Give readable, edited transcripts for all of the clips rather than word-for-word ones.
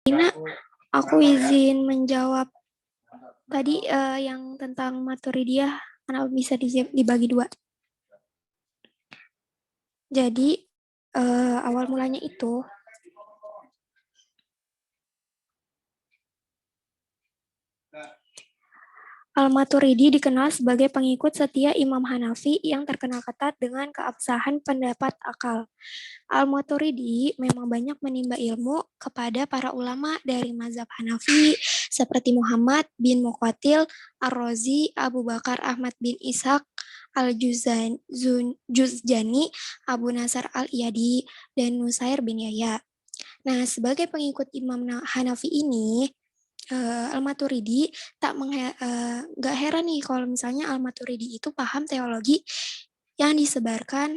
Ina, aku izin menjawab tadi yang tentang Maturidiyah, kenapa bisa dibagi dua. Jadi awal mulanya itu Al-Maturidi dikenal sebagai pengikut setia Imam Hanafi yang terkenal ketat dengan keabsahan pendapat akal. Al-Maturidi memang banyak menimba ilmu kepada para ulama dari mazhab Hanafi seperti Muhammad bin Muqatil, Ar-Razi, Abu Bakar Ahmad bin Ishaq, Al-Juzjani, Abu Nasar Al-Iyadi, dan Nusair bin Yahya. Nah, sebagai pengikut Imam Hanafi ini, Al-Maturidi nggak heran nih kalau misalnya Al-Maturidi itu paham teologi yang disebarkan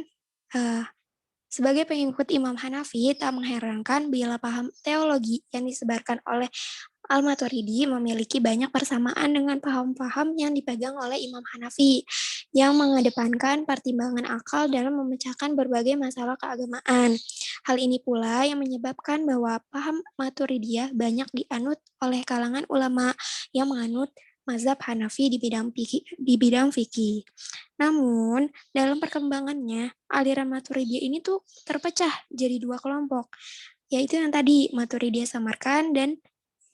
sebagai pengikut Imam Hanafi. Tak mengherankan bila paham teologi yang disebarkan oleh Al-Maturidi memiliki banyak persamaan dengan paham-paham yang dipegang oleh Imam Hanafi yang mengedepankan pertimbangan akal dalam memecahkan berbagai masalah keagamaan. Hal ini pula yang menyebabkan bahwa paham Maturidiyah banyak dianut oleh kalangan ulama yang menganut mazhab Hanafi di bidang fikih. Namun, dalam perkembangannya, aliran Maturidiyah ini tuh terpecah jadi dua kelompok, yaitu yang tadi Maturidiyah Samarkand dan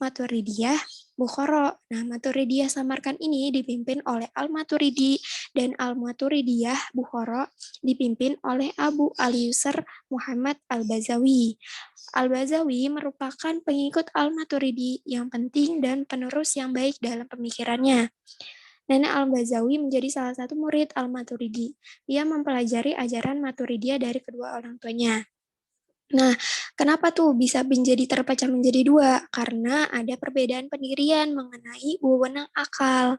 Maturidiyah Bukhara. Nah, Maturidiyah Samarkand ini dipimpin oleh Al-Maturidi dan Al-Maturidiyah Bukhara dipimpin oleh Abu Al-Yusr Muhammad Al-Bazawi. Al-Bazawi merupakan pengikut Al-Maturidi yang penting dan penerus yang baik dalam pemikirannya. Nenek Al-Bazawi menjadi salah satu murid Al-Maturidi. Ia mempelajari ajaran Maturidiyah dari kedua orang tuanya. Nah, kenapa tuh bisa menjadi terpecah menjadi dua? Karena ada perbedaan pendirian mengenai wewenang akal.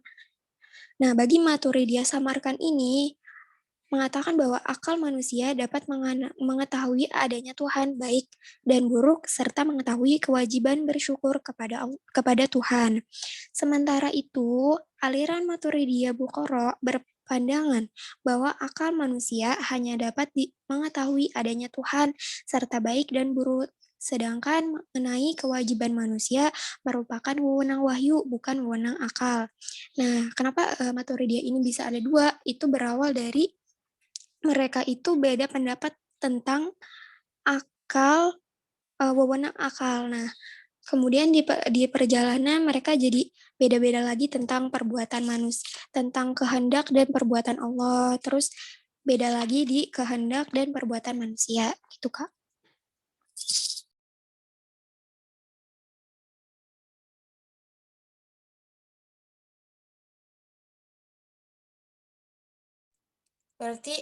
Nah, bagi Maturidiyah Samarkand ini mengatakan bahwa akal manusia dapat mengetahui adanya Tuhan baik dan buruk serta mengetahui kewajiban bersyukur kepada Tuhan. Sementara itu, aliran Maturidiyah Bukhara berpandangan bahwa akal manusia hanya dapat mengetahui adanya Tuhan serta baik dan buruk. Sedangkan mengenai kewajiban manusia merupakan wewenang wahyu, bukan wewenang akal. Nah, kenapa Maturidiyah ini bisa ada dua? Itu berawal dari mereka itu beda pendapat tentang akal, wewenang akal. Nah, kemudian di perjalanan mereka jadi beda-beda lagi tentang perbuatan manusia, tentang kehendak dan perbuatan Allah. Terus beda lagi di kehendak dan perbuatan manusia. Gitu, Kak. Berarti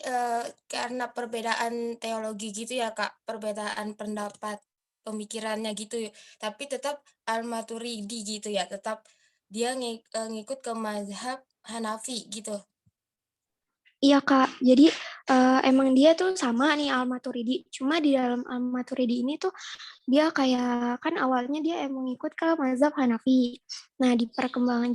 karena perbedaan teologi gitu ya Kak, perbedaan pendapat pemikirannya gitu ya. Tapi tetap Al-Maturidi gitu ya, tetap dia ngikut ke mazhab Hanafi gitu. Iya, Kak. Jadi emang dia tuh sama nih Al-Maturidi. Cuma di dalam Al-Maturidi ini tuh dia kayak kan awalnya dia emang ikut ke mazhab Hanafi. Nah, di perkembangan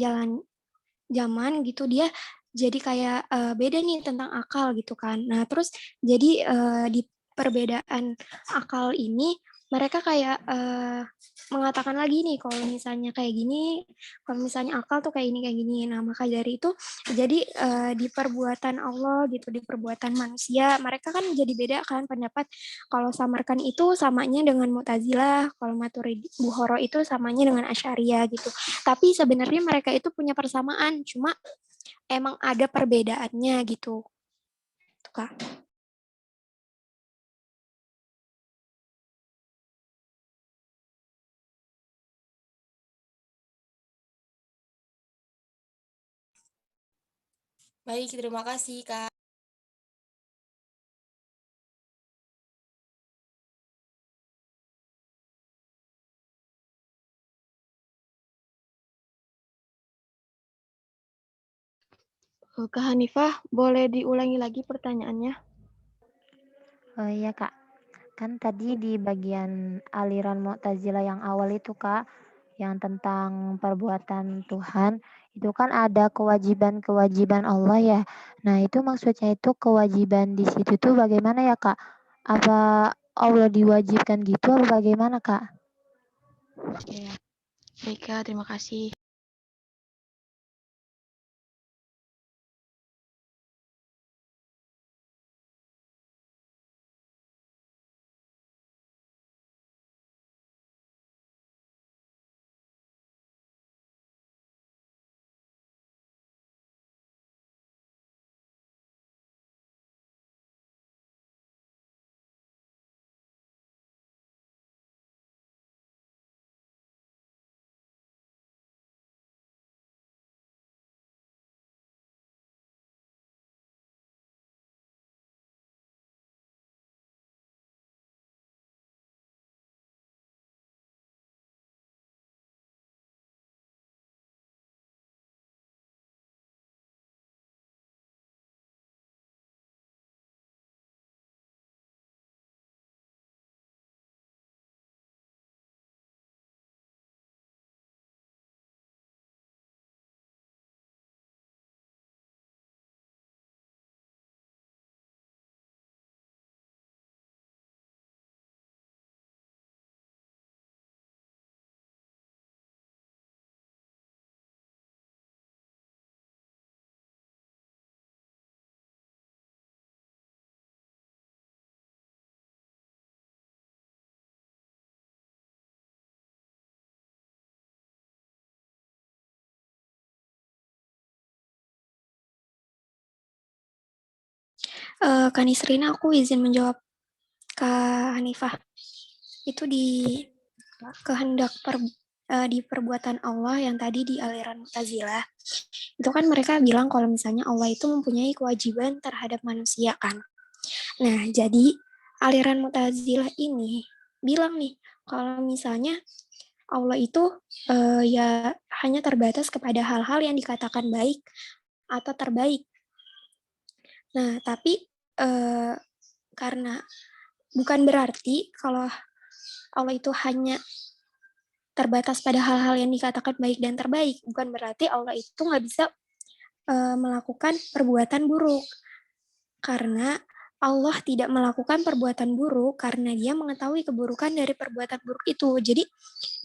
zaman gitu dia jadi kayak beda nih tentang akal gitu kan. Nah, terus jadi di perbedaan akal ini mereka kayak mengatakan lagi nih kalau misalnya kayak gini, kalau misalnya akal tuh kayak ini kayak gini. Nah, maka dari itu jadi di perbuatan Allah gitu, di perbuatan manusia, mereka kan jadi beda kan pendapat. Kalau Samarkan itu samanya dengan Mu'tazilah, kalau Maturidi Bukhara itu samanya dengan Asy'ariyah gitu. Tapi sebenarnya mereka itu punya persamaan, cuma emang ada perbedaannya gitu. Tuh, Kak. Baik, terima kasih Kak. Kak Hanifah, boleh diulangi lagi pertanyaannya? Oh iya Kak, kan tadi di bagian aliran Mu'tazilah yang awal itu Kak, yang tentang perbuatan Tuhan, itu kan ada kewajiban-kewajiban Allah ya. Nah itu maksudnya itu kewajiban di situ tuh bagaimana ya Kak? Apa Allah diwajibkan gitu atau bagaimana Kak? Ya, baik Kak, terima kasih. Kak Nisrina, aku izin menjawab Kak Hanifah. Itu di kehendak di perbuatan Allah yang tadi di aliran Mu'tazilah. Itu kan mereka bilang kalau misalnya Allah itu mempunyai kewajiban terhadap manusia kan. Nah, jadi aliran Mu'tazilah ini bilang nih kalau misalnya Allah itu ya hanya terbatas kepada hal-hal yang dikatakan baik atau terbaik. Nah, tapi karena bukan berarti kalau Allah itu hanya terbatas pada hal-hal yang dikatakan baik dan terbaik. Bukan berarti Allah itu nggak bisa melakukan perbuatan buruk. Karena Allah tidak melakukan perbuatan buruk karena dia mengetahui keburukan dari perbuatan buruk itu. Jadi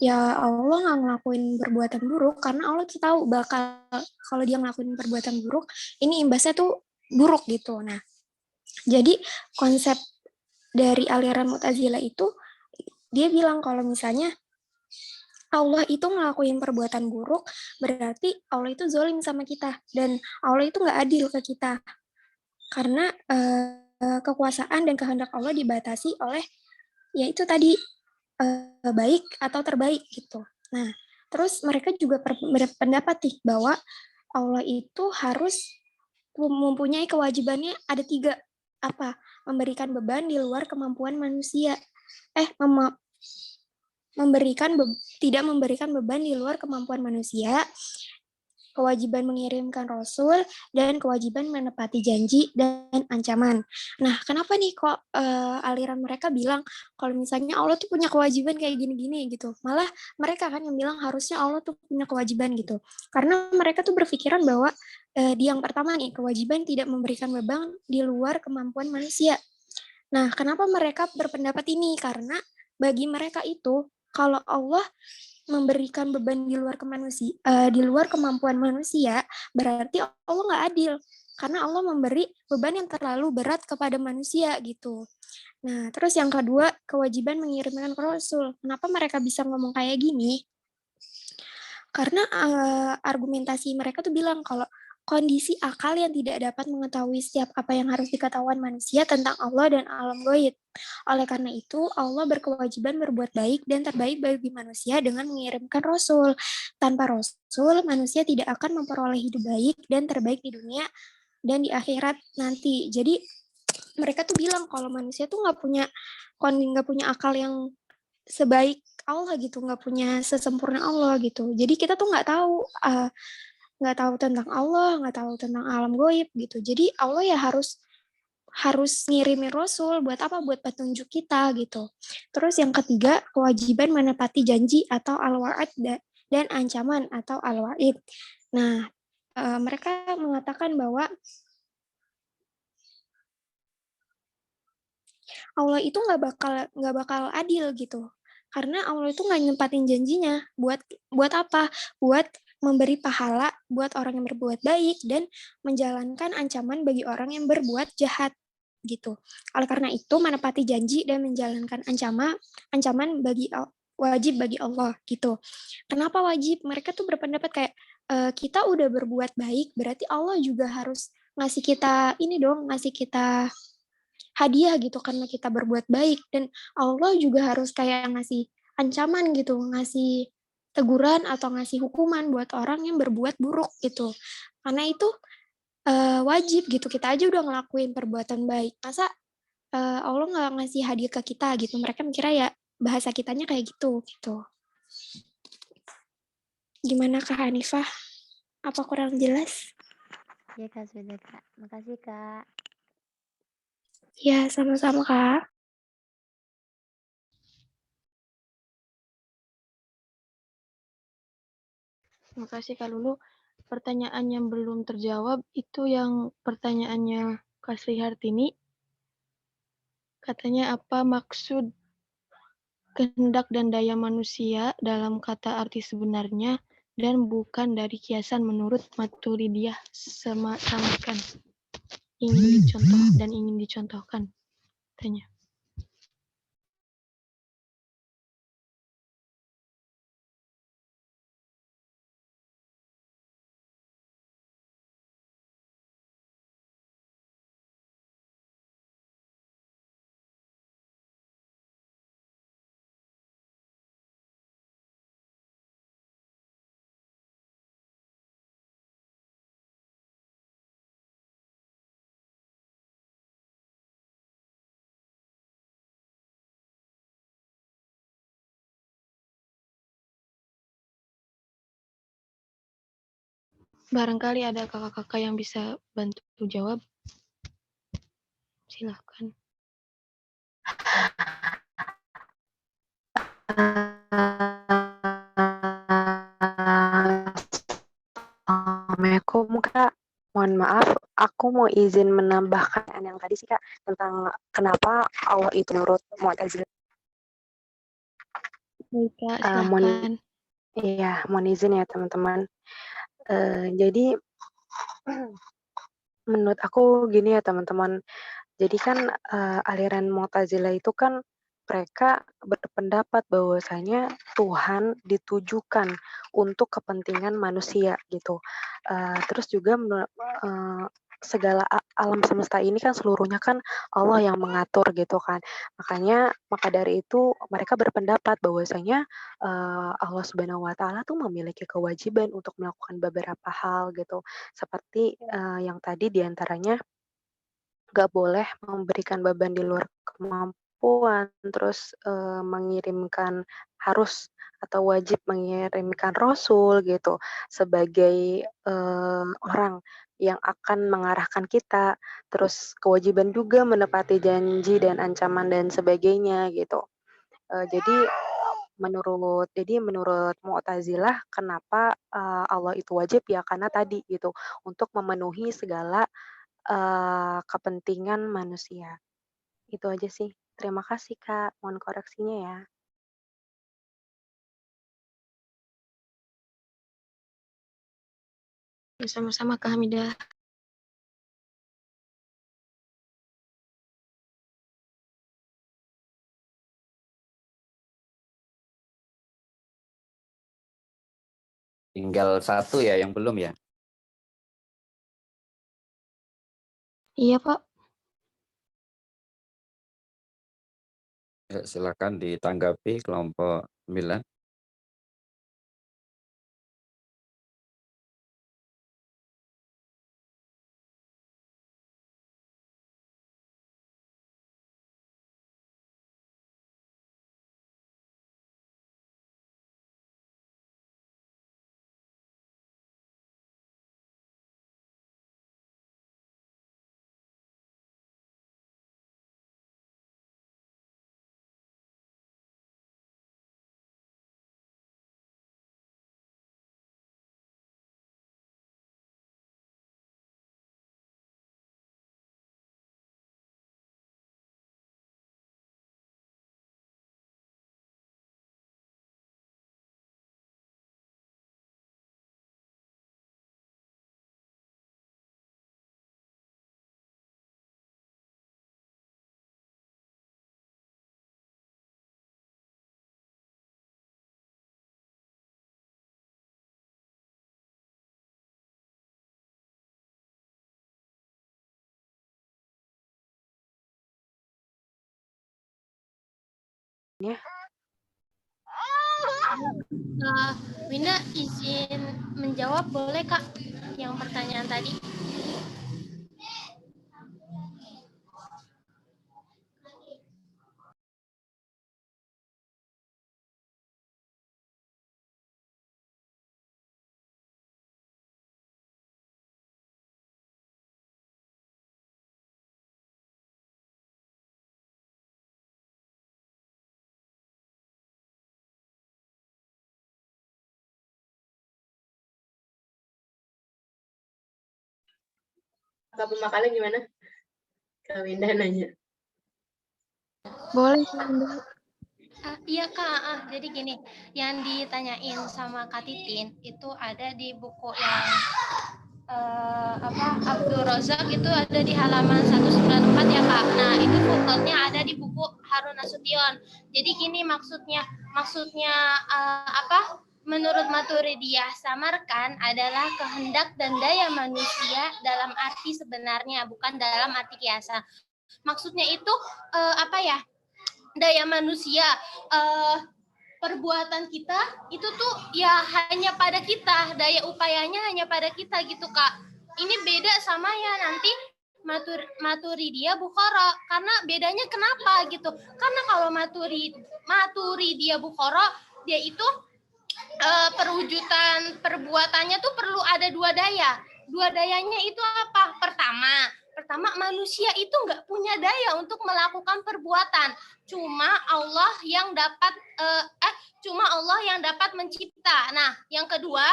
ya Allah nggak ngelakuin perbuatan buruk karena Allah tuh tahu bakal kalau dia ngelakuin perbuatan buruk, ini imbasnya tuh buruk gitu. Nah, jadi konsep dari aliran Mu'tazilah itu dia bilang kalau misalnya Allah itu ngelakuin perbuatan buruk, berarti Allah itu zolim sama kita. Dan Allah itu nggak adil ke kita. Karena kekuasaan dan kehendak Allah dibatasi oleh, ya itu tadi, baik atau terbaik gitu. Nah, terus mereka juga berpendapat nih bahwa Allah itu harus mempunyai kewajibannya ada 3. Apa? Memberikan beban di luar kemampuan manusia. Tidak memberikan beban di luar kemampuan manusia, kewajiban mengirimkan rasul, dan kewajiban menepati janji dan ancaman. Nah, kenapa nih kok aliran mereka bilang kalau misalnya Allah tuh punya kewajiban kayak gini-gini gitu. Malah mereka kan yang bilang harusnya Allah tuh punya kewajiban gitu. Karena mereka tuh berpikiran bahwa di yang pertama nih, kewajiban tidak memberikan beban di luar kemampuan manusia. Nah, kenapa mereka berpendapat ini? Karena bagi mereka itu, kalau Allah memberikan beban di luar kemampuan manusia, berarti Allah nggak adil. Karena Allah memberi beban yang terlalu berat kepada manusia gitu. Nah, terus yang kedua, kewajiban mengirimkan rasul. Kenapa mereka bisa ngomong kayak gini? Karena argumentasi mereka tuh bilang kalau kondisi akal yang tidak dapat mengetahui setiap apa yang harus diketahui manusia tentang Allah dan alam gaib. Oleh karena itu, Allah berkewajiban berbuat baik dan terbaik bagi manusia dengan mengirimkan Rasul. Tanpa Rasul, manusia tidak akan memperoleh hidup baik dan terbaik di dunia dan di akhirat nanti. Jadi mereka tuh bilang kalau manusia tuh nggak punya akal yang sebaik Allah gitu, nggak punya sesempurna Allah gitu. Jadi kita tuh nggak tahu tentang Allah, nggak tahu tentang alam goib gitu. Jadi Allah ya harus harus ngirimin Rasul buat apa? Buat petunjuk kita gitu. Terus yang ketiga, kewajiban menepati janji atau al-wa'id dan ancaman atau al-wa'id. Nah, mereka mengatakan bahwa Allah itu nggak bakal adil gitu. Karena Allah itu nggak nyempatin janjinya. Buat apa? Buat memberi pahala buat orang yang berbuat baik dan menjalankan ancaman bagi orang yang berbuat jahat gitu. Oleh karena itu menepati janji dan menjalankan ancaman wajib bagi Allah gitu. Kenapa wajib? Mereka tuh berpendapat kayak kita udah berbuat baik, berarti Allah juga harus ngasih kita ini dong, ngasih kita hadiah gitu karena kita berbuat baik, dan Allah juga harus kayak ngasih ancaman gitu, ngasih teguran atau ngasih hukuman buat orang yang berbuat buruk gitu. Karena itu wajib gitu, kita aja udah ngelakuin perbuatan baik. Masa Allah nggak ngasih hadiah ke kita gitu. Mereka mikirnya ya bahasa kitanya kayak gitu gitu. Gimana Kak Hanifah? Apa kurang jelas? Ya Kak, sudah Kak. Makasih Kak. Ya, sama-sama Kak. Terima kasih Kak Lulu. Pertanyaan yang belum terjawab itu yang pertanyaannya Kak Sri Hartini. Katanya apa maksud kehendak dan daya manusia dalam kata arti sebenarnya dan bukan dari kiasan menurut Maturidiyah samakan ingin dicontohkan. Tanya. Barangkali ada kakak-kakak yang bisa bantu jawab. Silahkan. Assalamualaikum Kak, mohon maaf, aku mau izin menambahkan yang tadi sih Kak, tentang kenapa Allah itu menurut Mu'tazilah. Baik Kak, Mohon silahkan. mohon izin ya teman-teman. Jadi menurut aku gini ya teman-teman, jadi kan aliran Mu'tazilah itu kan mereka berpendapat bahwasanya Tuhan ditujukan untuk kepentingan manusia gitu. Terus juga segala alam semesta ini kan seluruhnya kan Allah yang mengatur gitu kan. Maka dari itu mereka berpendapat bahwasanya Allah Subhanahu wa taala tuh memiliki kewajiban untuk melakukan beberapa hal gitu. Seperti yang tadi diantaranya nggak boleh memberikan beban di luar kemampuan, terus mengirimkan harus atau wajib mengirimkan rasul gitu sebagai orang yang akan mengarahkan kita, terus kewajiban juga menepati janji dan ancaman dan sebagainya gitu. Jadi menurut Mu'tazilah kenapa Allah itu wajib ya karena tadi gitu untuk memenuhi segala kepentingan manusia. Itu aja sih. Terima kasih, Kak. Mohon koreksinya ya. Sama-sama Kak Hamidah. Tinggal satu ya yang belum ya. Iya Pak. Ya, silakan ditanggapi kelompok 9. ya. Winda izin menjawab boleh Kak yang pertanyaan tadi? Kak pemakannya gimana? Kak Winda nanya. Boleh. Iya Kak, jadi gini, yang ditanyain sama Kak Titin itu ada di buku yang Abdul Razak itu ada di halaman 194 ya Kak. Nah itu footnote-nya ada di buku Harun Nasution. Jadi gini maksudnya menurut Maturidiyah samarkan adalah kehendak dan daya manusia dalam arti sebenarnya, bukan dalam arti kiasan. Maksudnya itu daya manusia, perbuatan kita itu tuh ya hanya pada kita, daya upayanya hanya pada kita gitu Kak. Ini beda sama ya nanti Maturidiyah Bukhara. Karena bedanya kenapa gitu? Karena kalau Maturidiyah Bukhara dia itu perwujudan perbuatannya tuh perlu ada dua daya. Dua dayanya itu apa? Pertama manusia itu nggak punya daya untuk melakukan perbuatan. Cuma Allah yang dapat mencipta. Nah, yang kedua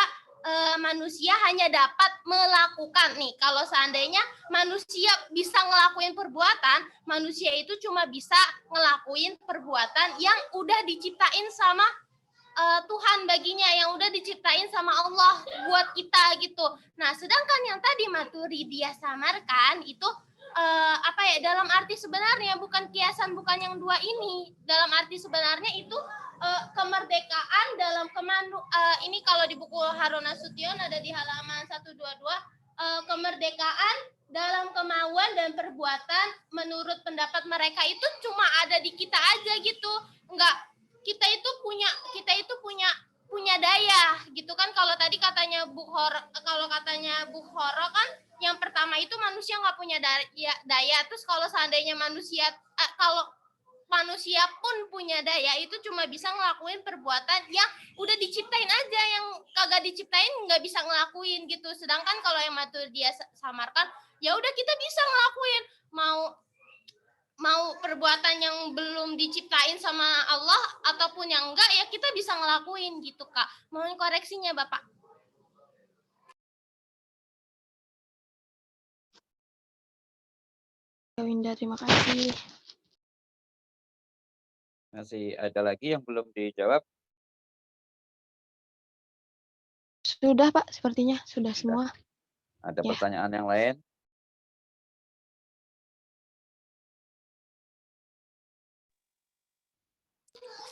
manusia hanya dapat melakukan nih. Kalau seandainya manusia bisa ngelakuin perbuatan, manusia itu cuma bisa ngelakuin perbuatan yang udah diciptain sama Tuhan baginya, yang udah diciptain sama Allah buat kita gitu. Nah, sedangkan yang tadi Maturidiyah samarkan itu dalam arti sebenarnya, bukan kiasan, bukan yang dua ini. Dalam arti sebenarnya itu kemerdekaan dalam ini kalau di buku Harun Nasution ada di halaman 122, kemerdekaan dalam kemauan dan perbuatan menurut pendapat mereka itu cuma ada di kita aja gitu. Kita itu punya daya gitu kan. Kalau tadi katanya katanya Bukhara kan yang pertama itu manusia nggak punya daya. Terus kalau seandainya kalau manusia pun punya daya, itu cuma bisa ngelakuin perbuatan yang udah diciptain aja, yang kagak diciptain nggak bisa ngelakuin gitu. Sedangkan kalau yang Maturidiyah samarkan, ya udah kita bisa ngelakuin, mau perbuatan yang belum diciptain sama Allah ataupun yang enggak, ya kita bisa ngelakuin gitu Kak. Mohon koreksinya Bapak. Winda, terima kasih. Masih ada lagi yang belum dijawab? Sudah Pak, sepertinya sudah semua. Ada Ya. pertanyaan yang lain?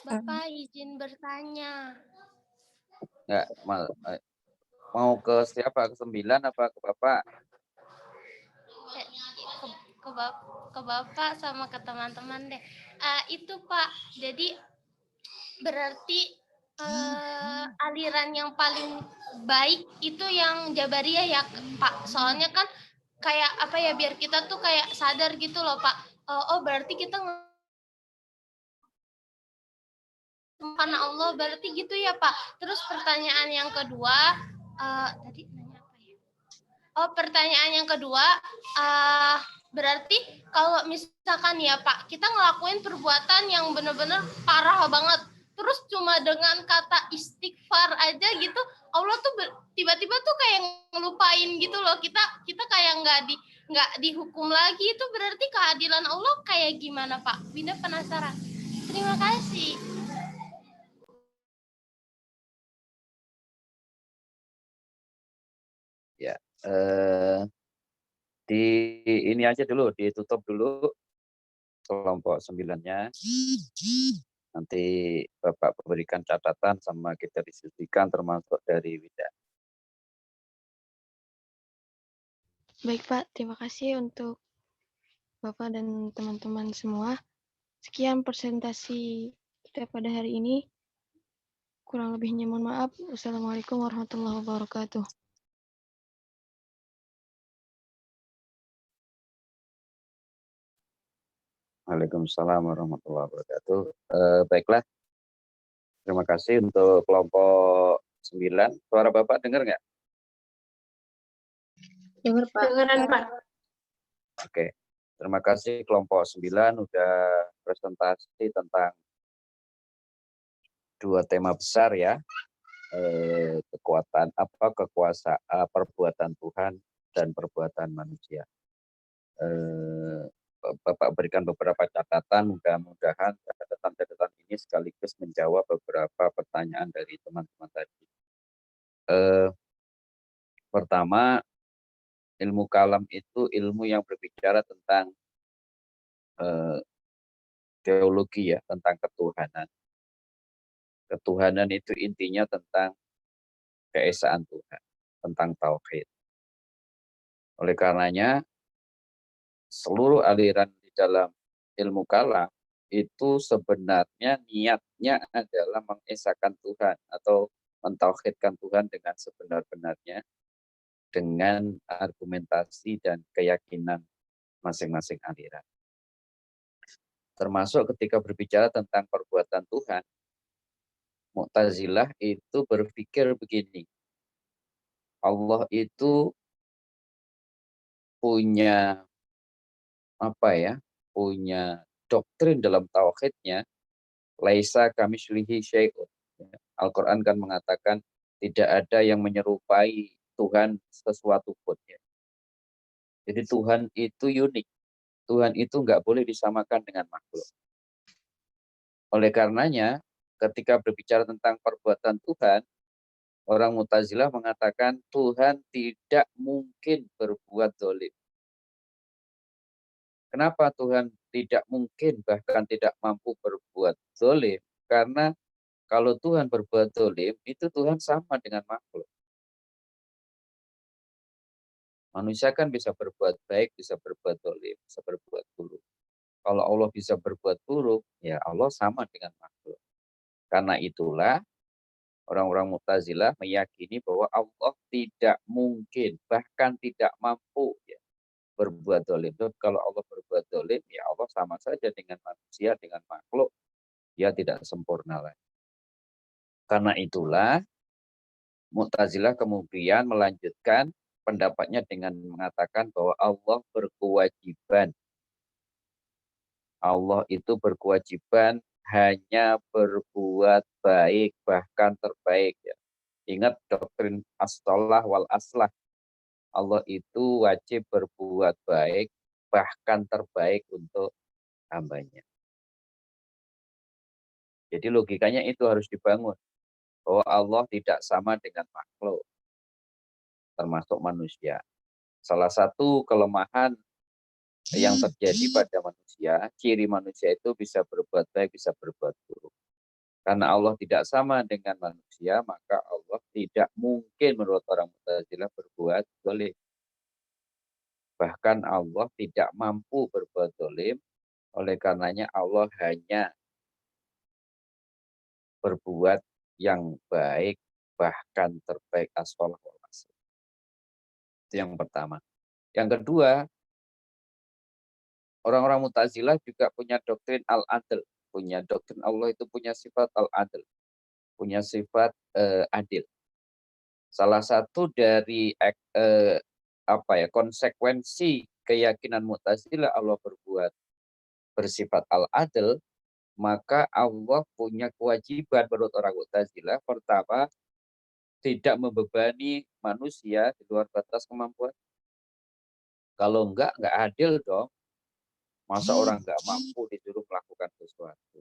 Bapak izin bertanya. Enggak, mau ke siapa? Ke 9 apa ke Bapak? Ke Bapak sama ke teman-teman deh. Itu Pak, jadi berarti aliran yang paling baik itu yang Jabariyah ya Pak. Soalnya kan kayak biar kita tuh kayak sadar gitu loh Pak. Berarti kita karena Allah, berarti gitu ya Pak. Terus pertanyaan yang kedua, tadi nanya apa ya? Pertanyaan yang kedua, berarti kalau misalkan ya Pak, kita ngelakuin perbuatan yang benar-benar parah banget, terus cuma dengan kata istighfar aja gitu, Allah tuh tiba-tiba tuh kayak ngelupain gitu loh, kita kayak nggak dihukum lagi. Itu berarti keadilan Allah kayak gimana Pak? Winda penasaran. Terima kasih. Ya, ini aja dulu, ditutup dulu kelompok 9-nya. Nanti Bapak berikan catatan sama kita diskusikan termasuk dari Winda. Baik Pak, terima kasih untuk Bapak dan teman-teman semua. Sekian presentasi kita kita pada hari ini. Kurang lebihnya mohon maaf. Wassalamualaikum warahmatullahi wabarakatuh. Waalaikumsalam warahmatullahi wabarakatuh. Baiklah, terima kasih untuk kelompok 9. Suara Bapak dengar nggak? Dengar, Pak. Dengeran, Pak. Oke, terima kasih kelompok 9 udah presentasi tentang 2 tema besar ya. Kekuasaan, perbuatan Tuhan dan perbuatan manusia. Bapak berikan beberapa catatan, mudah-mudahan catatan-catatan ini sekaligus menjawab beberapa pertanyaan dari teman-teman tadi. Pertama, ilmu kalam itu ilmu yang berbicara tentang teologi ya, tentang ketuhanan. Ketuhanan itu intinya tentang keesaan Tuhan, tentang tauhid. Oleh karenanya, seluruh aliran di dalam ilmu kalam itu sebenarnya niatnya adalah mengesahkan Tuhan atau mentauhidkan Tuhan dengan sebenar-benarnya dengan argumentasi dan keyakinan masing-masing aliran. Termasuk ketika berbicara tentang perbuatan Tuhan, Mu'tazilah itu berpikir begini, Allah itu punya punya doktrin dalam tauhidnya, laisa kamitslihi syai'un. Al-Qur'an kan mengatakan tidak ada yang menyerupai Tuhan sesuatu pun ya. Jadi Tuhan itu unik. Tuhan itu nggak boleh disamakan dengan makhluk. Oleh karenanya, ketika berbicara tentang perbuatan Tuhan, orang Mu'tazilah mengatakan Tuhan tidak mungkin berbuat zalim. Kenapa Tuhan tidak mungkin bahkan tidak mampu berbuat zalim? Karena kalau Tuhan berbuat zalim, itu Tuhan sama dengan makhluk. Manusia kan bisa berbuat baik, bisa berbuat zalim, bisa berbuat buruk. Kalau Allah bisa berbuat buruk, ya Allah sama dengan makhluk. Karena itulah orang-orang Mu'tazilah meyakini bahwa Allah tidak mungkin, bahkan tidak mampu ya, berbuat zalim. Kalau Allah berbuat zalim, ya Allah sama saja dengan manusia, dengan makhluk. Dia tidak sempurna lagi. Karena itulah Mu'tazilah kemudian melanjutkan pendapatnya dengan mengatakan bahwa Allah berkewajiban. Allah itu berkewajiban hanya berbuat baik, bahkan terbaik. Ya. Ingat doktrin as-shalah wal aslah. Allah itu wajib berbuat baik, bahkan terbaik untuk hambanya. Jadi logikanya itu harus dibangun. Bahwa Allah tidak sama dengan makhluk, termasuk manusia. Salah satu kelemahan yang terjadi pada manusia, ciri manusia itu bisa berbuat baik, bisa berbuat buruk. Karena Allah tidak sama dengan manusia, maka Allah tidak mungkin menurut orang Mu'tazilah berbuat zalim. Bahkan Allah tidak mampu berbuat zalim, oleh karenanya Allah hanya berbuat yang baik, bahkan terbaik as-shalah wal aslah. Itu yang pertama. Yang kedua, orang-orang Mu'tazilah juga punya doktrin al-adl. Punya doktrin Allah itu punya sifat al-adl. Punya sifat adil. Salah satu dari konsekuensi keyakinan Mu'tazilah Allah bersifat al-adl, maka Allah punya kewajiban menurut orang Mu'tazilah. Pertama, tidak membebani manusia di luar batas kemampuan. Kalau enggak adil dong. Masa orang enggak mampu disuruh melakukan sesuatu.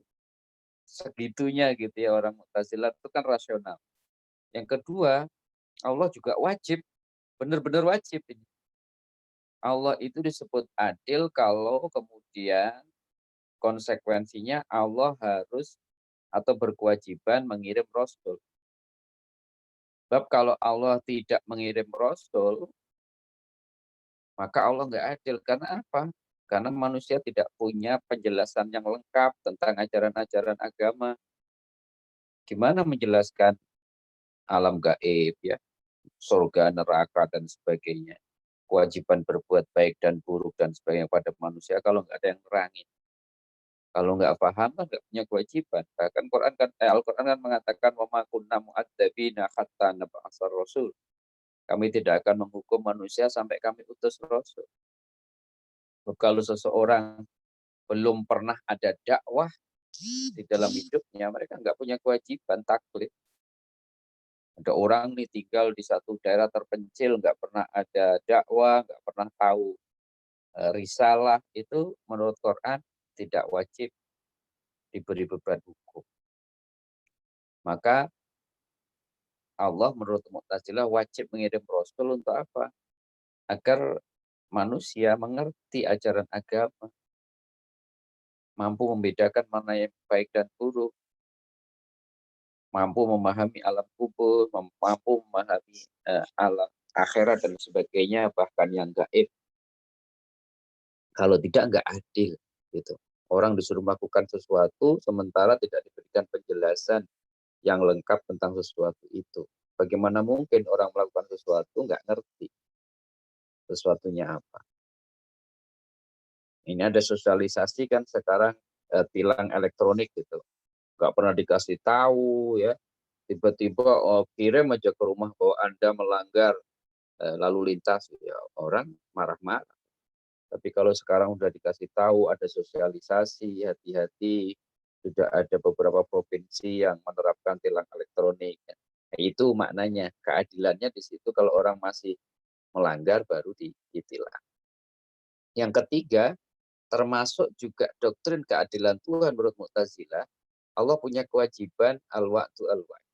Segitunya gitu ya orang Mu'tazilah itu kan rasional. Yang kedua, Allah juga wajib, benar-benar wajib. Allah itu disebut adil kalau kemudian konsekuensinya Allah harus atau berkewajiban mengirim Rasul. Sebab kalau Allah tidak mengirim Rasul, maka Allah nggak adil. Karena apa? Karena manusia tidak punya penjelasan yang lengkap tentang ajaran-ajaran agama. Gimana menjelaskan alam gaib ya, surga, neraka dan sebagainya. Kewajiban berbuat baik dan buruk dan sebagainya pada manusia kalau nggak ada yang nerangin. Kalau nggak paham kan nggak punya kewajiban. Bahkan Al-Quran kan mengatakan wa ma kunna mu'adzabina hatta nab'atsa rasul. Kami tidak akan menghukum manusia sampai kami utus rasul. Kalau seseorang belum pernah ada dakwah di dalam hidupnya, mereka nggak punya kewajiban taklid. Ada orang nih tinggal di satu daerah terpencil, nggak pernah ada dakwah, nggak pernah tahu risalah, itu menurut Quran tidak wajib diberi beban hukum. Maka Allah menurut Mu'tazilah wajib mengirim Rasul untuk apa? Agar manusia mengerti ajaran agama, mampu membedakan mana yang baik dan buruk, mampu memahami alam kubur, mampu memahami alam akhirat dan sebagainya, bahkan yang gaib. Kalau tidak, nggak adil. Gitu. Orang disuruh melakukan sesuatu, sementara tidak diberikan penjelasan yang lengkap tentang sesuatu itu. Bagaimana mungkin orang melakukan sesuatu nggak ngerti sesuatunya apa. Ini ada sosialisasi kan sekarang tilang elektronik gitu. Nggak pernah dikasih tahu ya. Tiba-tiba kirim aja ke rumah bahwa Anda melanggar lalu lintas. Ya, orang marah-marah. Tapi kalau sekarang udah dikasih tahu, ada sosialisasi, hati-hati, sudah ada beberapa provinsi yang menerapkan tilang elektronik. Nah, itu maknanya, keadilannya di situ kalau orang masih melanggar baru ditilang. Yang ketiga, termasuk juga doktrin keadilan Tuhan menurut Mu'tazilah, Allah punya kewajiban al-wa'du al-wa'id.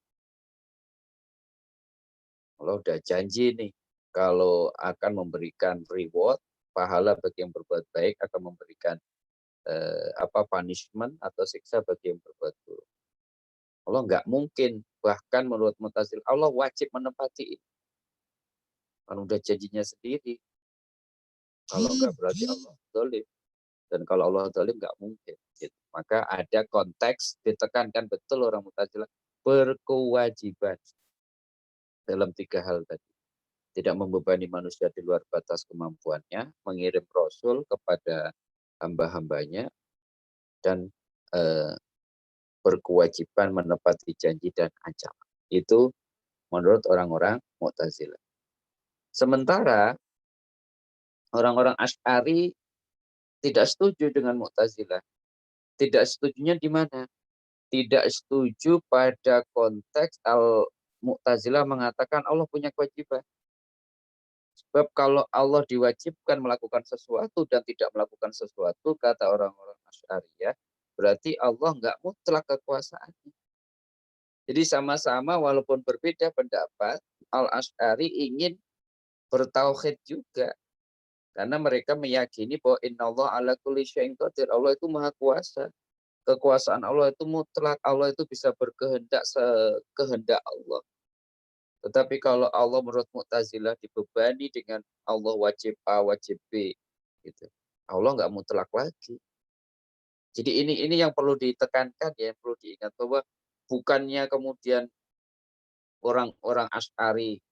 Allah udah janji nih, kalau akan memberikan reward, pahala bagi yang berbuat baik, akan memberikan punishment atau siksa bagi yang berbuat buruk. Allah nggak mungkin, bahkan menurut Mu'tazilah Allah wajib menepati itu. Kan udah janjinya sendiri. Kalau nggak berarti Allah zalim. Dan kalau Allah zalim nggak mungkin. Gitu. Maka ada konteks ditekankan betul orang Mu'tazilah berkewajiban dalam 3 hal tadi. Tidak membebani manusia di luar batas kemampuannya, mengirim Rasul kepada hamba-hambanya, dan berkewajiban menepati janji dan ancaman. Itu menurut orang-orang Mu'tazilah. Sementara orang-orang Asy'ari tidak setuju dengan Mu'tazilah. Tidak setujunya di mana? Tidak setuju pada konteks Mu'tazilah mengatakan Allah punya kewajiban. Sebab kalau Allah diwajibkan melakukan sesuatu dan tidak melakukan sesuatu, kata orang-orang Asy'ariyah, berarti Allah nggak mutlak kekuasaannya. Jadi sama-sama walaupun berbeda pendapat, Al-Asy'ari ingin bertauhid juga. Karena mereka meyakini bahwa innallaha ala kulli syai'in qadir. Allah itu maha kuasa. Kekuasaan Allah itu mutlak. Allah itu bisa berkehendak sekehendak Allah. Tetapi kalau Allah menurut Mu'tazilah dibebani dengan Allah wajib A, wajib B, gitu. Allah nggak mutlak lagi. Jadi ini yang perlu ditekankan ya, yang perlu diingat bahwa bukannya kemudian orang-orang Asy'ari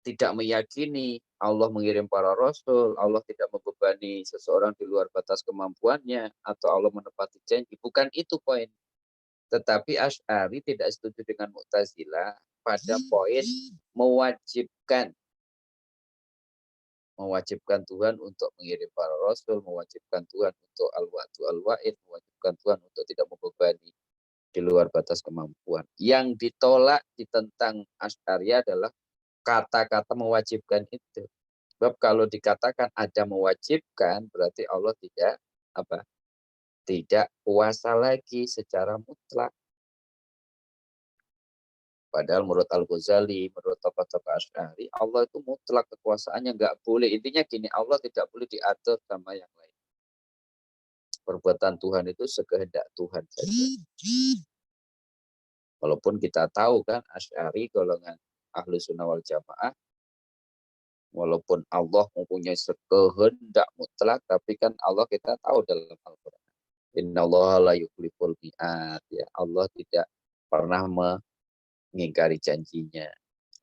tidak meyakini Allah mengirim para rasul, Allah tidak membebani seseorang di luar batas kemampuannya, atau Allah menepati janji. Bukan itu poin. Tetapi Asy'ari tidak setuju dengan Mu'tazilah pada poin mewajibkan Tuhan untuk mengirim para rasul, mewajibkan Tuhan untuk al-wa'du al-wa'id, mewajibkan Tuhan untuk tidak membebani di luar batas kemampuan. Yang ditolak, ditentang Asy'ari adalah kata-kata mewajibkan itu. Sebab kalau dikatakan ada mewajibkan, berarti Allah tidak kuasa lagi secara mutlak. Padahal menurut Al-Ghazali, menurut tokoh-tokoh Asy'ari, Allah itu mutlak kekuasaannya, nggak boleh. Intinya gini, Allah tidak boleh diatur sama yang lain. Perbuatan Tuhan itu sekehendak Tuhan saja. Walaupun kita tahu kan Asy'ari golongan Ahlus Sunnah wal Jamaah Walaupun Allah mempunyai kehendak mutlak, tapi kan Allah kita tahu dalam Al-Quran. Innallaha la yukhliful mi'ad. Ya, Allah tidak pernah mengingkari janjinya.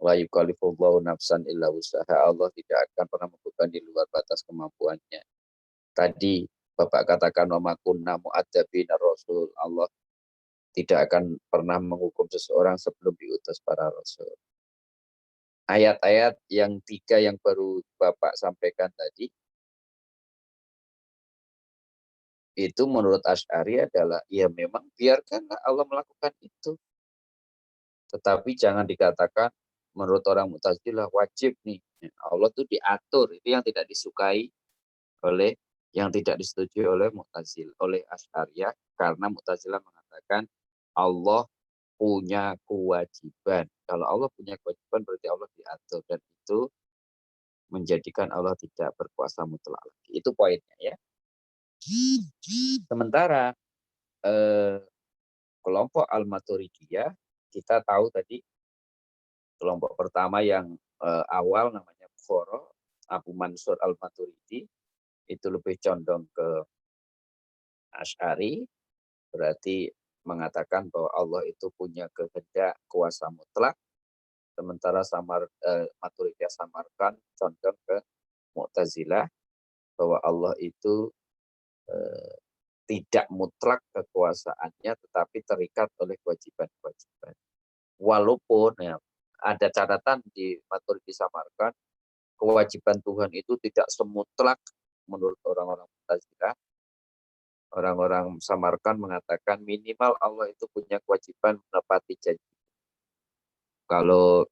La yukallifullahu nafsan illa wusaha. Allah tidak akan pernah membebani luar batas kemampuannya. Tadi Bapak katakan wa ma kunna mu'adzabina rasul. Allah tidak akan pernah menghukum seseorang sebelum diutus para rasul. Ayat-ayat yang 3 yang baru Bapak sampaikan tadi, itu menurut Asy'ari adalah, ya memang biarkanlah Allah melakukan itu. Tetapi jangan dikatakan menurut orang Mu'tazilah wajib nih. Allah tuh diatur, itu yang tidak disukai oleh, yang tidak disetujui oleh Mu'tazilah, oleh Asy'ariyah, karena Mu'tazilah mengatakan Allah punya kewajiban. Kalau Allah punya kewajiban berarti Allah diatur, dan itu menjadikan Allah tidak berkuasa mutlak lagi. Itu poinnya ya. Sementara kelompok Al-Maturidiyah, kita tahu tadi kelompok pertama yang awal namanya Bukhara, Abu Mansur Al-Maturidi, itu lebih condong ke Asy'ari, berarti mengatakan bahwa Allah itu punya kehendak kuasa mutlak. Sementara Maturidiyah Samarkan condong ke Mu'tazilah, bahwa Allah itu tidak mutlak kekuasaannya, tetapi terikat oleh kewajiban-kewajiban. Walaupun ya, ada catatan di Maturidiyah Samarkan, kewajiban Tuhan itu tidak semutlak menurut orang-orang Mu'tazilah. Orang-orang Samarkan mengatakan minimal Allah itu punya kewajiban menepati janji. Kalau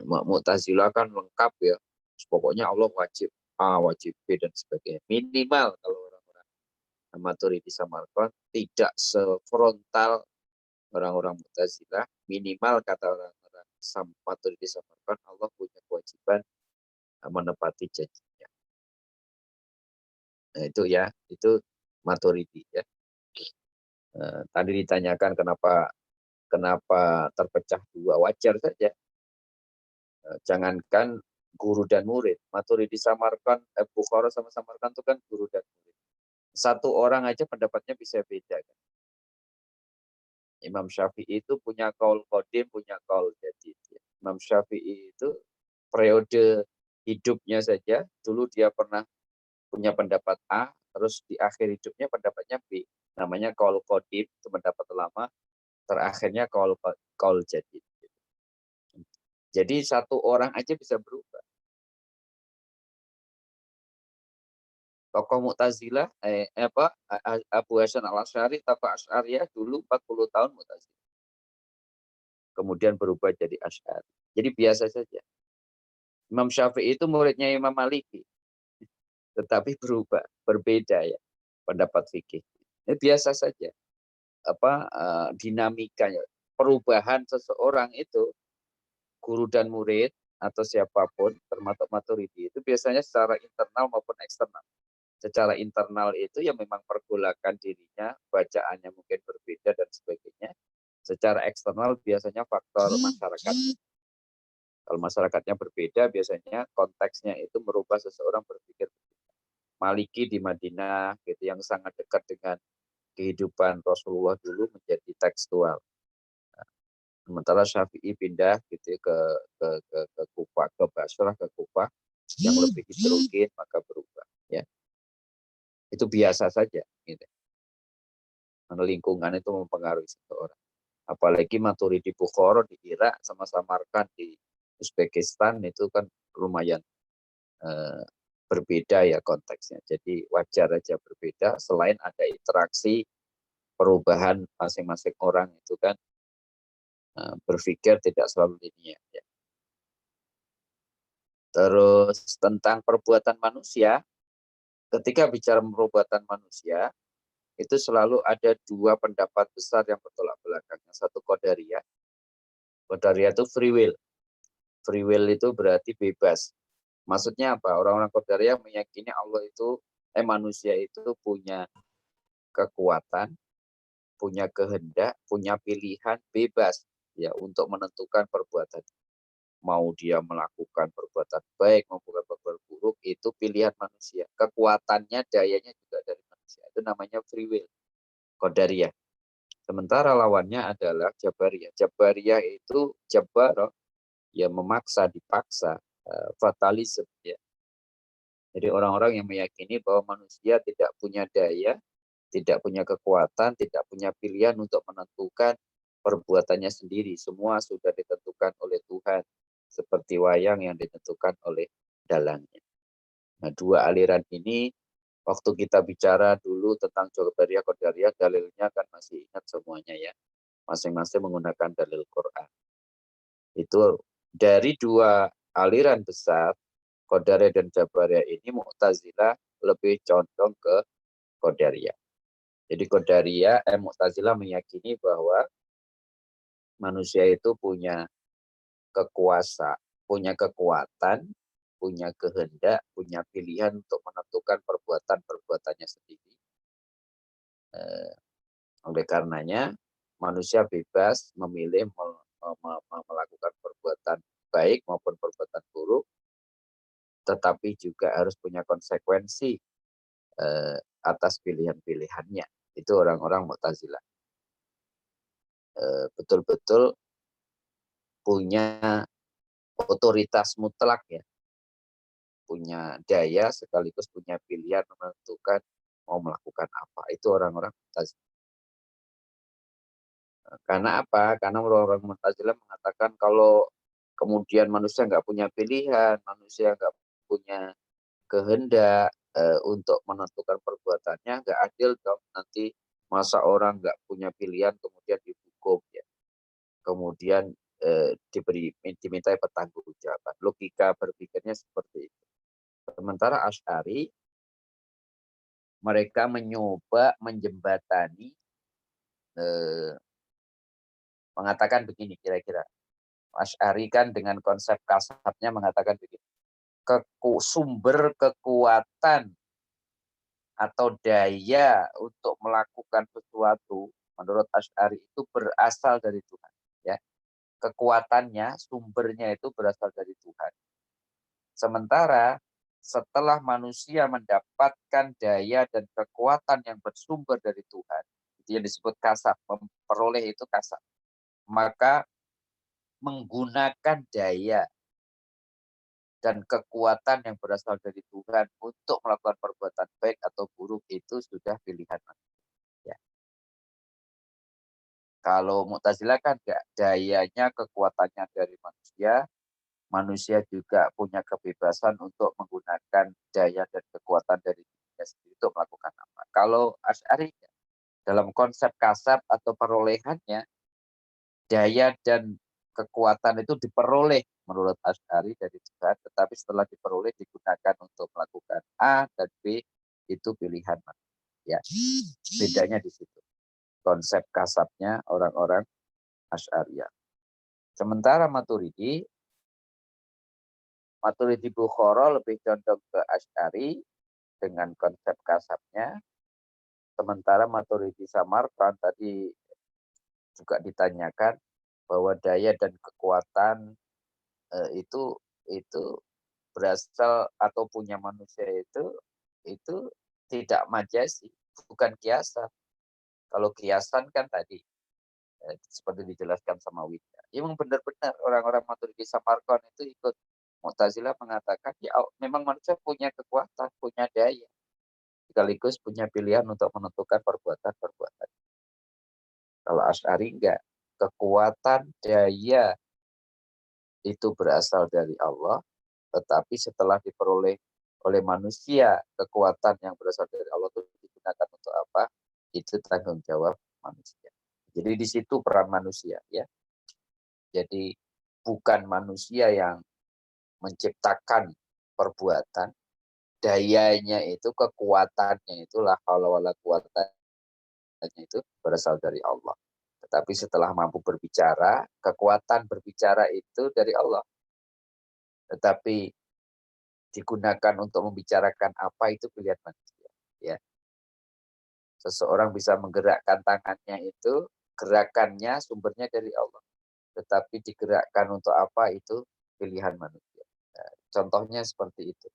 Mu'tazilah kan lengkap ya, pokoknya Allah wajib A, wajib B, dan sebagainya. Minimal kalau orang-orang Maturidiyah Samarkan tidak sefrontal orang-orang Mu'tazilah, minimal kata orang-orang Maturidiyah Samarkan, Allah punya kewajiban menepati janjinya. Nah, itu ya, itu Maturidi ya. Tadi ditanyakan kenapa terpecah dua, wajar saja. Jangankan guru dan murid, Maturidi Samarkan, Bukhara sama Samarkan itu kan guru dan murid. Satu orang aja pendapatnya bisa beda kan. Imam Syafi'i itu punya qaul qadim, punya qaul jadid. Imam Syafi'i itu periode hidupnya saja, dulu dia pernah punya pendapat A, terus di akhir hidupnya pendapatnya B. Namanya qaul qadim, itu pendapat lama, terakhirnya qaul jadid. Jadi satu orang aja bisa berubah. Tokoh Mu'tazilah, Abu Hasan Al-Asy'ari, tokoh Asy'ariyah dulu 40 tahun Mu'tazilah. Kemudian berubah jadi Asy'ari. Jadi biasa saja. Imam Syafi'i itu muridnya Imam Maliki. Tetapi berubah, berbeda ya pendapat fikih. Ini biasa saja. Dinamikanya, perubahan seseorang itu, guru dan murid atau siapapun termasuk Maturidi itu biasanya secara internal maupun eksternal. Secara internal itu ya memang pergolakan dirinya, bacaannya mungkin berbeda dan sebagainya. Secara eksternal biasanya faktor masyarakat. Kalau masyarakatnya berbeda, biasanya konteksnya itu merubah seseorang berpikir. Maliki di Madinah, gitu, yang sangat dekat dengan kehidupan Rasulullah dulu menjadi tekstual. Sementara Syafi'i pindah gitu ke Kufah, ke Basrah, ke Kufah yang lebih heterogen, maka berubah. Ya, itu biasa saja. Gitu. Lingkungan itu mempengaruhi seseorang. Apalagi Maturidi Bukhara di Irak sama Samarkan di Uzbekistan itu kan lumayan berbeda ya konteksnya. Jadi wajar aja berbeda, selain ada interaksi perubahan masing-masing orang itu kan berpikir tidak selalu linear. Ya. Terus tentang perbuatan manusia, ketika bicara perbuatan manusia, itu selalu ada dua pendapat besar yang bertolak belakang. Yang satu Qadariyah. Qadariyah itu free will. Free will itu berarti bebas. Maksudnya apa? Orang-orang Qadariyah meyakini Allah itu, manusia itu punya kekuatan, punya kehendak, punya pilihan bebas ya untuk menentukan perbuatan. mau dia melakukan perbuatan baik maupun perbuatan buruk, itu pilihan manusia. Kekuatannya, dayanya juga dari manusia. Itu namanya free will, qadariyah. Sementara lawannya adalah jabariyah. Jabariyah itu jabar, ya memaksa, dipaksa, fatalisme. Ya. Jadi orang-orang yang meyakini bahwa manusia tidak punya daya, tidak punya kekuatan, tidak punya pilihan untuk menentukan perbuatannya sendiri. Semua sudah ditentukan oleh Tuhan. Seperti wayang yang ditentukan oleh dalangnya. Nah, dua aliran ini, waktu kita bicara dulu tentang Jabariyah, Qadariyah, dalilnya kan masih ingat semuanya ya. Masing-masing menggunakan dalil Quran. Itu dari dua aliran besar, Qadariyah dan Jabariyah ini, Mu'tazilah lebih condong ke Qadariyah. Jadi Qadariyah, Mu'tazilah meyakini bahwa manusia itu punya kekuatan, punya kehendak, punya pilihan untuk menentukan perbuatannya sendiri. Oleh karenanya, manusia bebas memilih melakukan perbuatan baik maupun perbuatan buruk, tetapi juga harus punya konsekuensi atas pilihan-pilihannya. Itu orang-orang Mu'tazilah. Betul-betul punya otoritas mutlak ya, punya daya sekaligus punya pilihan menentukan mau melakukan apa. Itu orang-orang Mu'tazilah. Karena apa? Karena orang-orang Mu'tazilah mengatakan kalau kemudian manusia nggak punya pilihan, manusia nggak punya kehendak untuk menentukan perbuatannya, nggak adil dong. Nanti masa orang nggak punya pilihan kemudian dihukum ya, kemudian dimintai pertanggungjawaban. Logika berpikirnya seperti itu. Sementara Asy'ari, mereka mencoba menjembatani, mengatakan begini kira-kira. Asy'ari kan dengan konsep kasabnya mengatakan begini. Sumber kekuatan atau daya untuk melakukan sesuatu menurut Asy'ari itu berasal dari Tuhan. Ya. Kekuatannya, sumbernya itu berasal dari Tuhan. Sementara setelah manusia mendapatkan daya dan kekuatan yang bersumber dari Tuhan, itu yang disebut kasab, memperoleh itu kasab, maka menggunakan daya dan kekuatan yang berasal dari Tuhan untuk melakukan perbuatan baik atau buruk itu sudah pilihan manusia. Ya. Kalau Mu'tazilah kan enggak, dayanya, kekuatannya dari manusia, manusia juga punya kebebasan untuk menggunakan daya dan kekuatan dari dirinya sendiri untuk melakukan apa. Kalau Asy'ari dalam konsep kasab atau perolehannya, daya dan kekuatan itu diperoleh menurut Asy'ari dari Tuhan, tetapi setelah diperoleh digunakan untuk melakukan A dan B, itu pilihan manusia. Ya. Bedanya di situ. Konsep kasabnya orang-orang Asy'ariyah. Sementara Maturidi Bukhara lebih condong ke Asy'ari dengan konsep kasabnya. Sementara Maturidi Samarkand tadi juga ditanyakan bahwa daya dan kekuatan itu berasal atau punya manusia itu tidak majasi, bukan kiasan. Kalau kiasan kan tadi seperti dijelaskan sama Wida. Ya memang benar-benar orang-orang Maturidi Samarkand itu ikut Mu'tazilah mengatakan ya memang manusia punya kekuatan, punya daya, sekaligus punya pilihan untuk menentukan perbuatan-perbuatan. Kalau Asy'ari enggak, kekuatan, daya itu berasal dari Allah, tetapi setelah diperoleh oleh manusia, kekuatan yang berasal dari Allah itu digunakan untuk apa? Itu tanggung jawab manusia. Jadi di situ peran manusia ya. Jadi bukan manusia yang menciptakan perbuatan, dayanya itu, kekuatannya itulah haula wala quwatanya itu berasal dari Allah. Tetapi setelah mampu berbicara, kekuatan berbicara itu dari Allah. Tetapi digunakan untuk membicarakan apa itu pilihan manusia. Ya. Seseorang bisa menggerakkan tangannya itu, gerakannya sumbernya dari Allah. Tetapi digerakkan untuk apa itu pilihan manusia. Nah, contohnya seperti itu.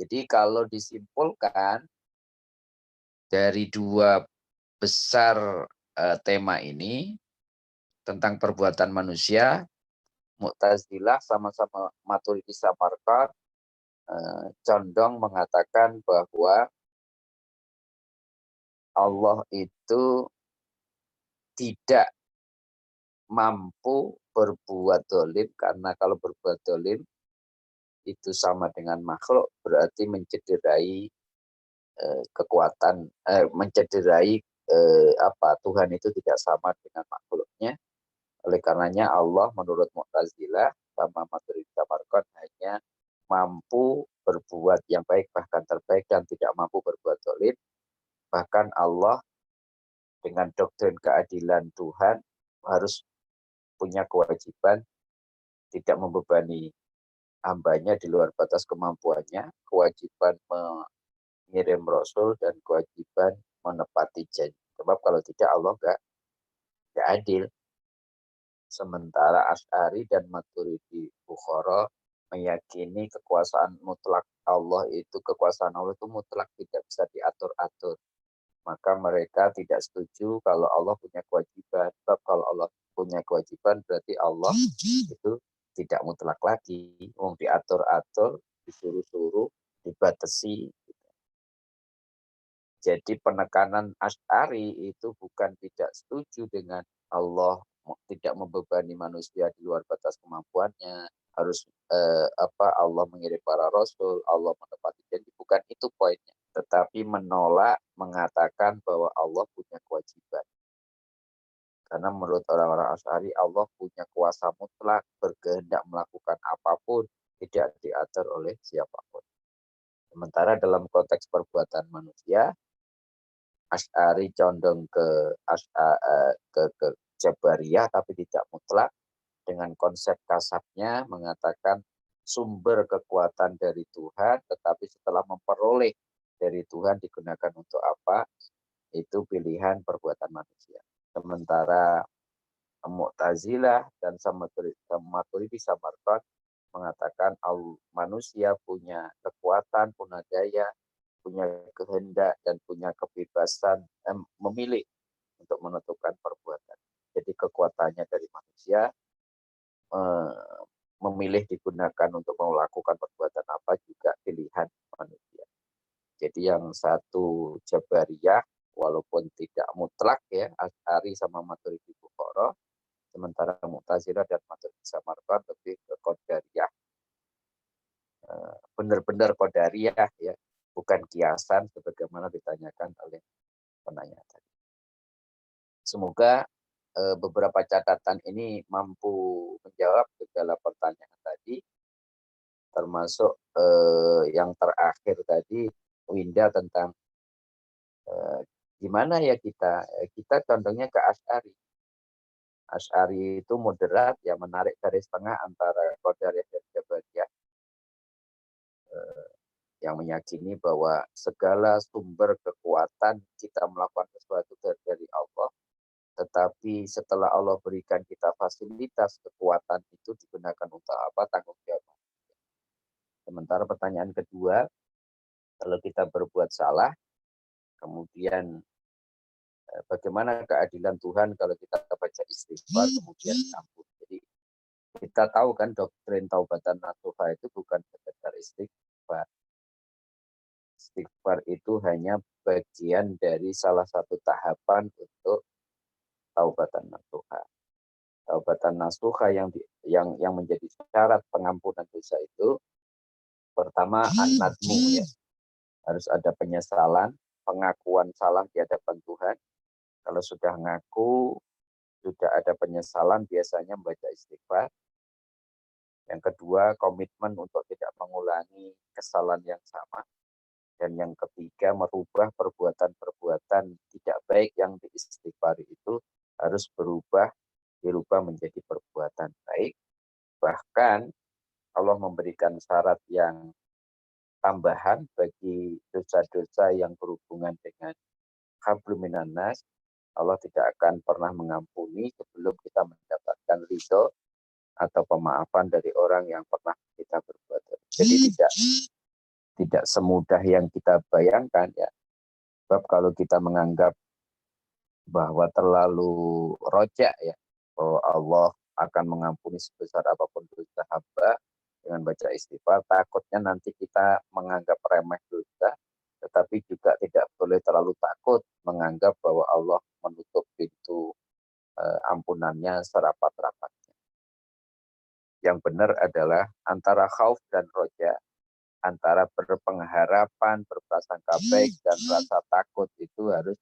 Jadi kalau disimpulkan dari dua besar tema ini tentang perbuatan manusia, Mu'tazilah sama-sama Maturidi Samarkand condong mengatakan bahwa Allah itu tidak mampu berbuat dolim, karena kalau berbuat dolim itu sama dengan makhluk, berarti mencederai kekuatan, mencederai Tuhan itu tidak sama dengan makhluknya. Oleh karenanya Allah menurut Mu'tazilah sama Maturidi Samarkand hanya mampu berbuat yang baik bahkan terbaik dan tidak mampu berbuat dolim. Bahkan Allah dengan doktrin keadilan Tuhan harus punya kewajiban tidak membebani hambanya di luar batas kemampuannya, kewajiban mengirim rasul dan kewajiban menepati janji. Sebab kalau tidak Allah nggak adil. Sementara Asy'ari dan Maturidi Bukhara meyakini kekuasaan mutlak Allah itu, kekuasaan Allah itu mutlak, tidak bisa diatur-atur. Maka mereka tidak setuju kalau Allah punya kewajiban. Sebab kalau Allah punya kewajiban berarti Allah itu tidak mutlak lagi. Diatur-atur, disuruh-suruh, dibatasi. Jadi penekanan Asy'ari itu bukan tidak setuju dengan Allah tidak membebani manusia di luar batas kemampuannya, harus Allah mengirim para rasul, Allah menepati janji, bukan itu poinnya. Tetapi menolak, mengatakan bahwa Allah punya kewajiban. Karena menurut orang-orang Asy'ari Allah punya kuasa mutlak, berkehendak melakukan apapun, tidak diatur oleh siapapun. Sementara dalam konteks perbuatan manusia, Asy'ari condong ke Jabariyah tapi tidak mutlak, dengan konsep kasatnya mengatakan sumber kekuatan dari Tuhan, tetapi setelah memperoleh dari Tuhan digunakan untuk apa, itu pilihan perbuatan manusia. Sementara Mu'tazilah dan Maturidi Samarkand mengatakan manusia punya kekuatan, punya daya, punya kehendak dan punya kebebasan memilih untuk menentukan perbuatan. Jadi kekuatannya dari manusia memilih digunakan untuk melakukan perbuatan apa juga pilihan manusia. Jadi yang satu Jabariyah walaupun tidak mutlak ya, Asy'ari sama Maturidi Bukhara, sementara Mu'tazilah dan Maturidi Samarkand lebih ke Qadariyah. Benar-benar Qadariyah ya, bukan kiasan sebagaimana ditanyakan oleh penanya tadi. Semoga beberapa catatan ini mampu menjawab segala pertanyaan tadi, termasuk yang terakhir tadi Winda tentang gimana ya kita condongnya ke Asy'ari. Asy'ari itu moderat, ya menarik garis tengah antara Qadariyah dan Jabariyah, yang meyakini bahwa segala sumber kekuatan kita melakukan sesuatu dari Allah, tetapi setelah Allah berikan kita fasilitas, kekuatan itu digunakan untuk apa, tanggung jawab. Sementara pertanyaan kedua, kalau kita berbuat salah, kemudian bagaimana keadilan Tuhan kalau kita baca istighfar kemudian ampun. Jadi kita tahu kan doktrin taubatan nasuha itu bukan sekedar istighfar. Istighfar itu hanya bagian dari salah satu tahapan untuk taubatan nasuha. Taubatan nasuha yang menjadi syarat pengampunan dosa itu pertama an-nadmu ya. Harus ada penyesalan, pengakuan salah di hadapan Tuhan. Kalau sudah ngaku, sudah ada penyesalan, biasanya membaca istighfar. Yang kedua, komitmen untuk tidak mengulangi kesalahan yang sama. Dan yang ketiga, merubah perbuatan-perbuatan tidak baik yang diistighfari itu harus dirubah menjadi perbuatan baik. Bahkan Allah memberikan syarat yang tambahan bagi dosa-dosa yang berhubungan dengan hablum minan nas. Allah tidak akan pernah mengampuni sebelum kita mendapatkan ridho atau pemaafan dari orang yang pernah kita berbuat. Jadi tidak semudah yang kita bayangkan ya. Sebab kalau kita menganggap bahwa terlalu rojak ya, bahwa Allah akan mengampuni sebesar apapun dosa hamba dengan baca istighfar, takutnya nanti kita menganggap remeh dosa, tetapi juga tidak boleh terlalu takut menganggap bahwa Allah menutup pintu ampunannya serapat-rapatnya. Yang benar adalah antara khauf dan roja, antara berpengharapan, berprasangka baik, dan rasa takut itu harus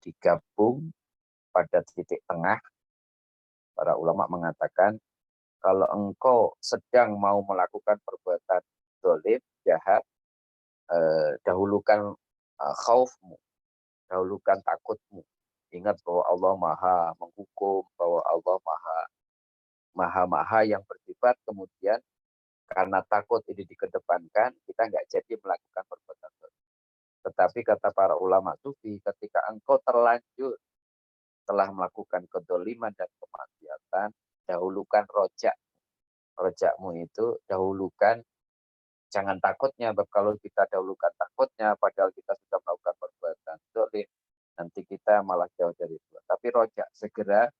digabung pada titik tengah. Para ulama mengatakan, kalau engkau sedang mau melakukan perbuatan zalim, jahat, dahulukan khaufmu, dahulukan takutmu. Ingat bahwa Allah Maha menghukum, bahwa Allah Maha yang bersifat, kemudian karena takut ini dikedepankan, kita nggak jadi melakukan perbuatan zalim. Tetapi kata para ulama sufi, ketika engkau terlanjur telah melakukan kedoliman dan kemaksiatan, dahulukan rojakmu itu dahulukan, jangan takutnya. Kalau kita dahulukan takutnya, padahal kita sudah melakukan perbuatan zalim, nanti kita malah jauh dari itu. Tapi rojak, segera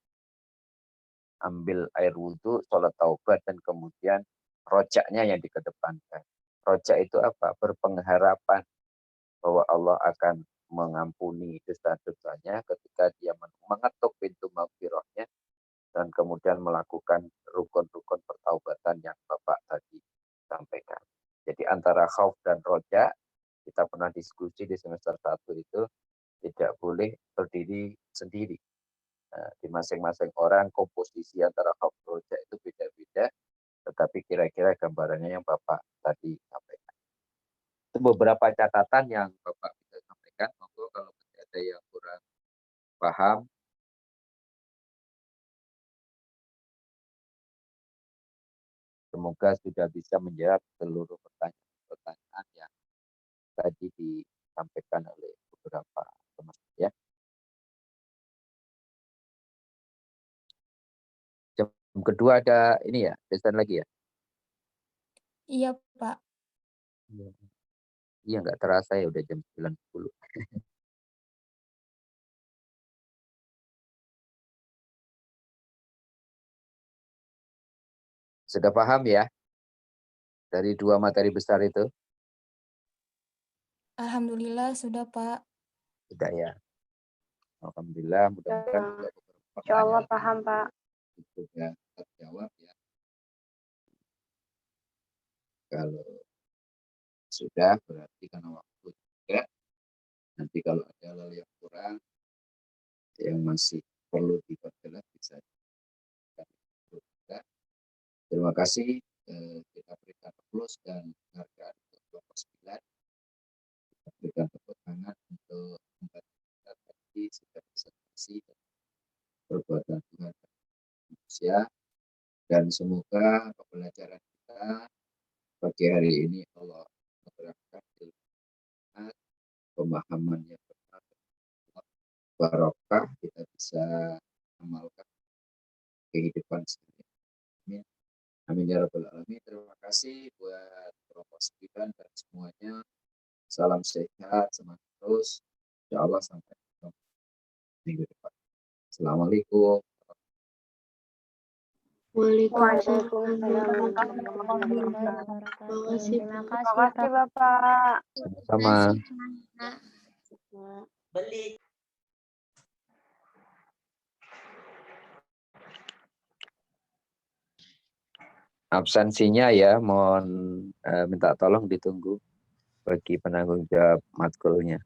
ambil air wudhu, sholat taubat, dan kemudian rojaknya yang dikedepankan. Rojak itu apa? Berpengharapan bahwa Allah akan mengampuni dosa-dosanya ketika dia mengetuk pintu maghfirahnya dan kemudian melakukan rukun-rukun pertaubatan yang Bapak tadi sampaikan. Jadi antara khauf dan roja, kita pernah diskusi di semester 1 itu, tidak boleh berdiri sendiri. Nah, di masing-masing orang komposisi antara khauf dan roja itu beda-beda, tetapi kira-kira gambarannya yang Bapak tadi sampaikan. Itu beberapa catatan yang Bapak bisa sampaikan. Monggo kalau ada yang kurang paham, semoga sudah bisa menjawab seluruh pertanyaan yang tadi disampaikan oleh beberapa teman ya. Jam kedua ada ini ya, desain lagi ya? Iya, Pak. Iya, nggak terasa ya udah jam 9.10. Sudah paham ya? Dari 2 materi besar itu? Alhamdulillah sudah, Pak. Sudah ya. Alhamdulillah, mudah-mudahan juga beberapa Insya Allah pertanyaan paham, Pak. sudah terjawab ya. Kalau sudah berarti karena waktu juga. Nanti kalau ada hal yang kurang, yang masih perlu diperjelas bisa. Terima kasih. Kita berikan aplaus dan penghargaan untuk kelompok 9. Kita berikan tepuk tangan untuk tempat kita tadi sudah presentasi perbuatan Tuhan dan manusia. Dan semoga pembelajaran kita pagi hari ini Allah memberikan pemahaman yang benar, barokah, kita bisa amalkan kehidupan sehari-hari. Amin ya rabbal alamin. Terima kasih buat kelompok 9 dan semuanya. Salam sehat, semangat terus. Insya Allah sampai minggu depan. Assalamualaikum. Waalaikumsalam Warahmatullahi warahmatullahi wabarakatuh. wabarakatuh. Terima Terima kasih, kasih, Pak. Bapak. Sama-sama. Beli. Absensinya ya, mohon minta tolong ditunggu bagi penanggung jawab matkulnya.